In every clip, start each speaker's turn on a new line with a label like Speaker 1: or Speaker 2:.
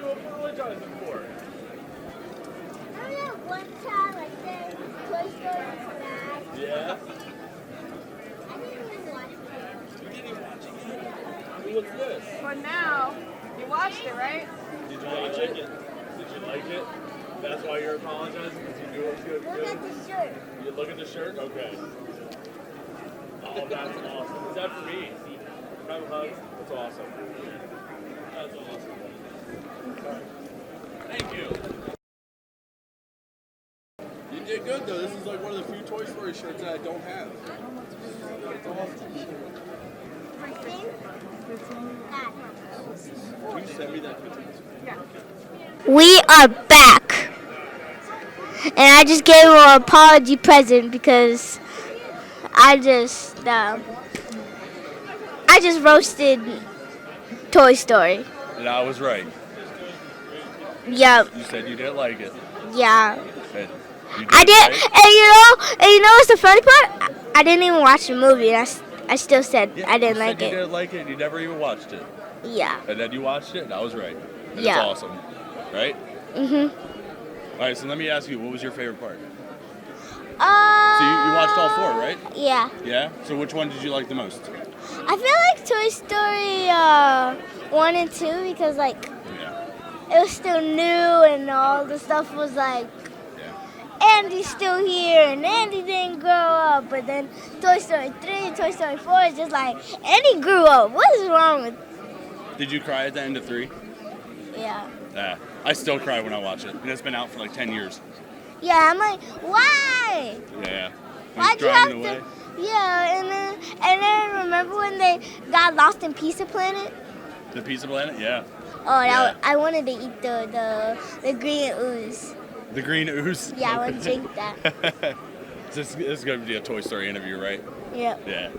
Speaker 1: you apologizing for?
Speaker 2: I remember one time I said Toy Story was bad.
Speaker 1: Yeah?
Speaker 2: I didn't even watch it.
Speaker 1: You didn't even watch it yet? What's this?
Speaker 3: But now, you watched it, right?
Speaker 1: Did you watch it? Did you like it? That's why you're apologizing? Because you knew it was good?
Speaker 2: Look at the shirt.
Speaker 1: You look at the shirt? Okay. Oh, that's awesome. Is that for me? Have a hug? That's awesome. That's awesome. Thank you. You did good though. This is like one of the few Toy Story shirts that I don't have. It's awesome.
Speaker 2: I think that.
Speaker 1: Can you send me that picture?
Speaker 3: Yeah.
Speaker 2: We are back. And I just gave him an apology present because I just roasted Toy Story.
Speaker 1: And I was right.
Speaker 2: Yep.
Speaker 1: You said you didn't like it.
Speaker 2: Yeah.
Speaker 1: And you
Speaker 2: I did,
Speaker 1: right?
Speaker 2: and you know what's the funny part? I didn't even watch the movie, and I still said I didn't like
Speaker 1: You
Speaker 2: it.
Speaker 1: didn't like it and you never even watched it.
Speaker 2: Yeah.
Speaker 1: And then you watched it and I was right. And
Speaker 2: Yeah.
Speaker 1: It's awesome. Right? All right, so let me ask you, what was your favorite part? So you watched all four, right?
Speaker 2: Yeah.
Speaker 1: Yeah? So which one did you like the most?
Speaker 2: I feel like Toy Story 1 and 2 because like
Speaker 1: Yeah.
Speaker 2: it was still new and all the stuff was like Andy's still here and Andy didn't grow up. But then Toy Story 3 and Toy Story 4 is just like Andy grew up. What is wrong with?
Speaker 1: Did you cry at the end of 3?
Speaker 2: Yeah.
Speaker 1: Yeah. I still cry when I watch it. And it's been out for like 10 years.
Speaker 2: Yeah. I'm like, why?
Speaker 1: Yeah.
Speaker 2: Why'd you have
Speaker 1: Driving away.
Speaker 2: to? Yeah, and then remember when they got lost in Pizza Planet?
Speaker 1: The Pizza Planet? Yeah.
Speaker 2: Oh,
Speaker 1: Yeah.
Speaker 2: I wanted to eat the green ooze.
Speaker 1: The green ooze?
Speaker 2: Yeah, I want to drink that.
Speaker 1: This is going to be a Toy Story interview, right?
Speaker 2: Yeah.
Speaker 1: Yeah.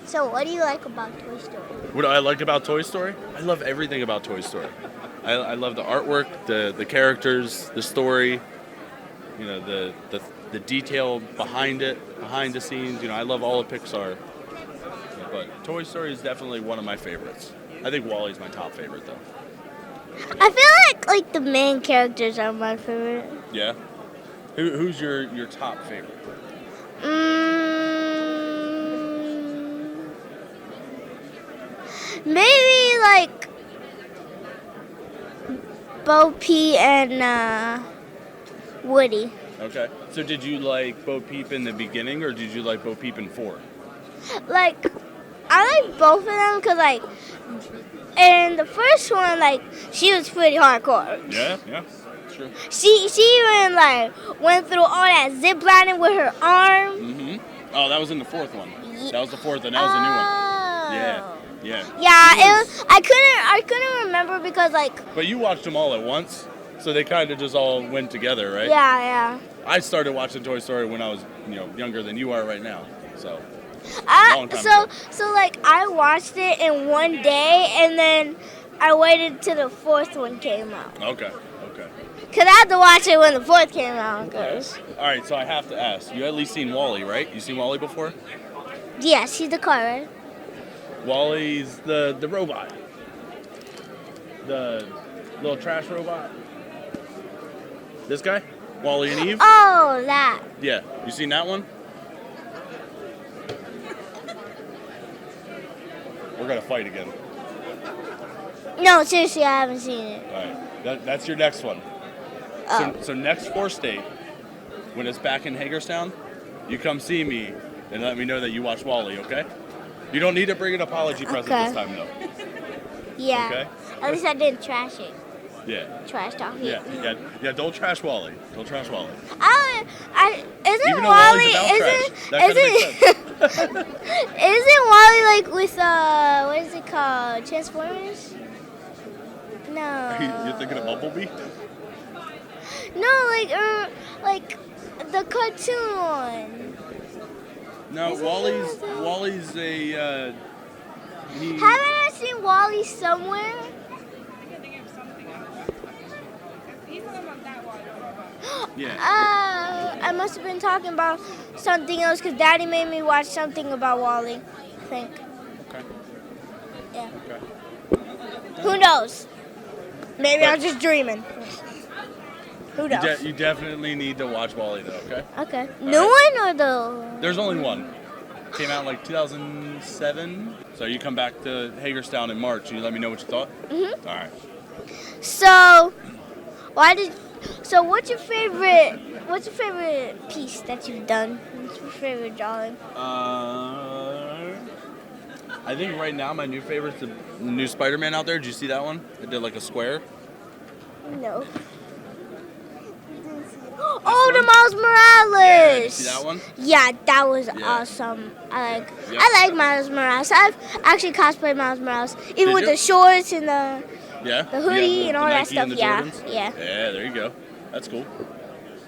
Speaker 2: So, what do you like about Toy Story?
Speaker 1: What I like about Toy Story? I love everything about Toy Story. I love the artwork, the characters, the story, you know, the detail behind it, behind the scenes. You know, I love all of Pixar. But Toy Story is definitely one of my favorites. I think WALL-E's my top favorite, though.
Speaker 2: I feel like the main characters are my favorite.
Speaker 1: Yeah? Who's your top favorite?
Speaker 2: Maybe like Bo Peep and Woody.
Speaker 1: Okay. So did you like Bo Peep in the beginning, or did you like Bo Peep in 4?
Speaker 2: Like, I like both of them because like, in the first one, like, she was pretty hardcore.
Speaker 1: Yeah, sure.
Speaker 2: She even like went through all that zip lining with her arm.
Speaker 1: Mm-hmm. Oh, that was in the 4th one. That was the 4th, and that was the new one. Yeah.
Speaker 2: Yeah, it was, I couldn't remember because like.
Speaker 1: But you watched them all at once, so they kind of just all went together, right?
Speaker 2: Yeah.
Speaker 1: I started watching Toy Story when I was, younger than you are right now. So.
Speaker 2: So like I watched it in one day, and then I waited till the 4th one came out.
Speaker 1: Okay.
Speaker 2: Cause I had to watch it when the 4th came out. Cause.
Speaker 1: All right, so I have to ask. You at least seen WALL-E, right? You seen WALL-E before?
Speaker 2: Yeah, she's the car, right?
Speaker 1: WALL-E's the robot. The little trash robot. This guy? WALL-E and Eve?
Speaker 2: Oh, that.
Speaker 1: Yeah. You seen that one? We're gonna fight again.
Speaker 2: No, seriously, I haven't seen it.
Speaker 1: All right. That's your next one.
Speaker 2: Oh.
Speaker 1: So next Force Date, when it's back in Hagerstown, you come see me and let me know that you watched WALL-E, okay? You don't need to bring an apology present this time, though.
Speaker 2: Yeah.
Speaker 1: Okay?
Speaker 2: At least I didn't trash it.
Speaker 1: Yeah.
Speaker 2: Trash talk.
Speaker 1: Yeah. Don't trash WALL-E. Don't trash WALL-E.
Speaker 2: Isn't
Speaker 1: Even though
Speaker 2: WALL-E?
Speaker 1: WALL-E's about trash, that kinda makes sense.
Speaker 2: Isn't WALL-E like with what is it called? Transformers? No.
Speaker 1: You're thinking of Bumblebee?
Speaker 2: No, like the cartoon one.
Speaker 1: No,
Speaker 2: Isn't
Speaker 1: Wally's a.
Speaker 2: Haven't I seen WALL-E somewhere?
Speaker 1: Yeah.
Speaker 2: I must have been talking about something else because Daddy made me watch something about WALL-E, I think.
Speaker 1: Okay.
Speaker 2: Yeah.
Speaker 1: Okay.
Speaker 2: Who knows? Maybe I was just dreaming. Who
Speaker 1: You,
Speaker 2: knows?
Speaker 1: you definitely need to watch Wall-E though, okay?
Speaker 2: Okay. New one or the?
Speaker 1: There's only one. Came out in like 2007. So you come back to Hagerstown in March and you let me know what you thought?
Speaker 2: Mhm.
Speaker 1: All right.
Speaker 2: So, what's your favorite? What's your favorite piece that you've done? What's your favorite drawing?
Speaker 1: I think right now my new favorite's the new Spider-Man out there. Did you see that one? It did like a square.
Speaker 2: No. Oh, the Miles Morales.
Speaker 1: Did you see that one?
Speaker 2: Yeah, that was
Speaker 1: Yeah.
Speaker 2: awesome.
Speaker 1: Yep.
Speaker 2: I like Miles Morales. I've actually cosplayed Miles Morales, even
Speaker 1: Did
Speaker 2: with
Speaker 1: you?
Speaker 2: the shorts and the
Speaker 1: Yeah.
Speaker 2: The
Speaker 1: You got
Speaker 2: hoodie and all that
Speaker 1: Nike and
Speaker 2: stuff,
Speaker 1: the
Speaker 2: yeah,
Speaker 1: Jordans?
Speaker 2: yeah.
Speaker 1: Yeah, there you go. That's cool.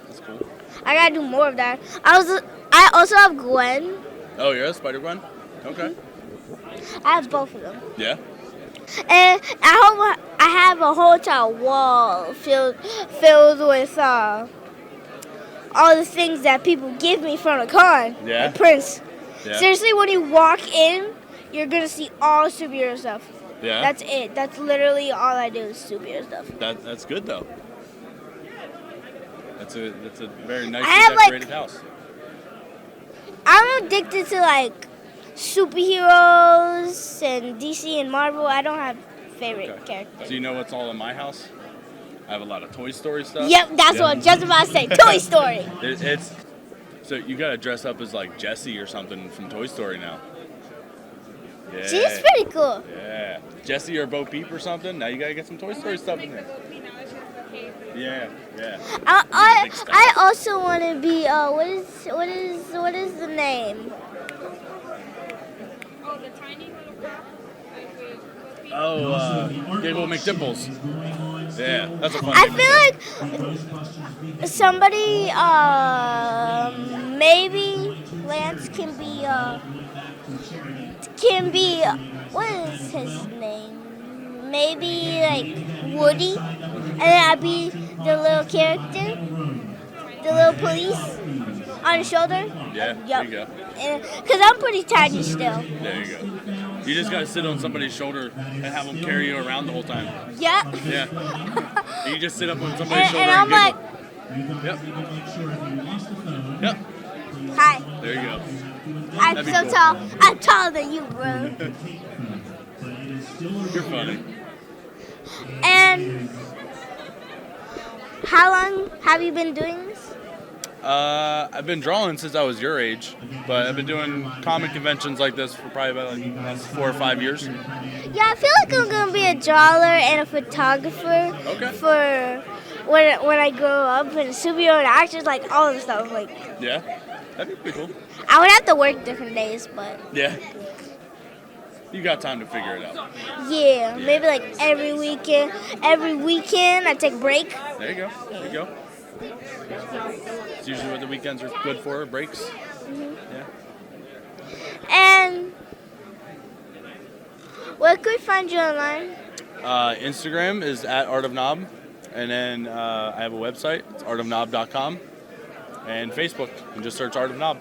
Speaker 1: That's cool.
Speaker 2: I gotta do more of that. I also have Gwen.
Speaker 1: Oh, you're a Spider-Gwen? Okay.
Speaker 2: I have both of them.
Speaker 1: Yeah.
Speaker 2: And I have a whole entire wall filled with all the things that people give me from the con.
Speaker 1: Yeah?
Speaker 2: Like prints.
Speaker 1: Yeah.
Speaker 2: Seriously, when you walk in, you're gonna see all superhero stuff.
Speaker 1: Yeah.
Speaker 2: That's it. That's literally all I do is superhero stuff.
Speaker 1: That's good though. That's a very
Speaker 2: I
Speaker 1: nicely
Speaker 2: have, like-
Speaker 1: decorated house.
Speaker 2: I'm addicted to like superheroes and DC and Marvel. I don't have favorite
Speaker 1: Okay.
Speaker 2: characters.
Speaker 1: So you know what's all in my house? I have a lot of Toy Story stuff.
Speaker 2: Yep, that's what I was just about to say. Toy Story.
Speaker 1: It's so you gotta dress up as like Jessie or something from Toy Story now. Yeah.
Speaker 2: She's pretty cool.
Speaker 1: Yeah. Jessie or Bo Peep or something. Now you gotta get some Toy Story stuff in there. Yeah. Yeah.
Speaker 2: I also want to be what is the name?
Speaker 3: Oh, the tiny little girl.
Speaker 1: Oh, Gable McDimples. Yeah, that's a fun
Speaker 2: I
Speaker 1: name.
Speaker 2: feel like somebody maybe Lance can be what is his name? Maybe like Woody, and then I'd be the little character, the little police on the shoulder.
Speaker 1: Yeah, there you go.
Speaker 2: Because I'm pretty tiny still.
Speaker 1: There you go. You just gotta sit on somebody's shoulder and have them carry you around the whole time.
Speaker 2: Yep.
Speaker 1: Yeah. And you just sit up on somebody's shoulder
Speaker 2: And I'm like,
Speaker 1: giggle. Yep. Yep.
Speaker 2: hi,
Speaker 1: There you go.
Speaker 2: I'm
Speaker 1: That'd be
Speaker 2: so
Speaker 1: cool.
Speaker 2: tall. I'm taller than you, bro.
Speaker 1: You're funny.
Speaker 2: And how long have you been doing this?
Speaker 1: I've been drawing since I was your age, but I've been doing comic conventions like this for probably about like the last 4 or 5 years.
Speaker 2: Yeah, I feel like I'm gonna be a drawer and a photographer
Speaker 1: Okay.
Speaker 2: for when I grow up, and superhero and actors, like all the stuff. Like
Speaker 1: Yeah, that'd be pretty cool.
Speaker 2: I would have to work different days, but
Speaker 1: Yeah. You got time to figure it out.
Speaker 2: yeah, maybe like every weekend. Every weekend I take a break.
Speaker 1: There you go. There you go. It's usually what the weekends are good for, breaks. Yeah.
Speaker 2: And where could we find you online?
Speaker 1: Instagram is at Art of Knob, and then I have a website. It's artofknob.com, and Facebook. You can just search Art of Knob.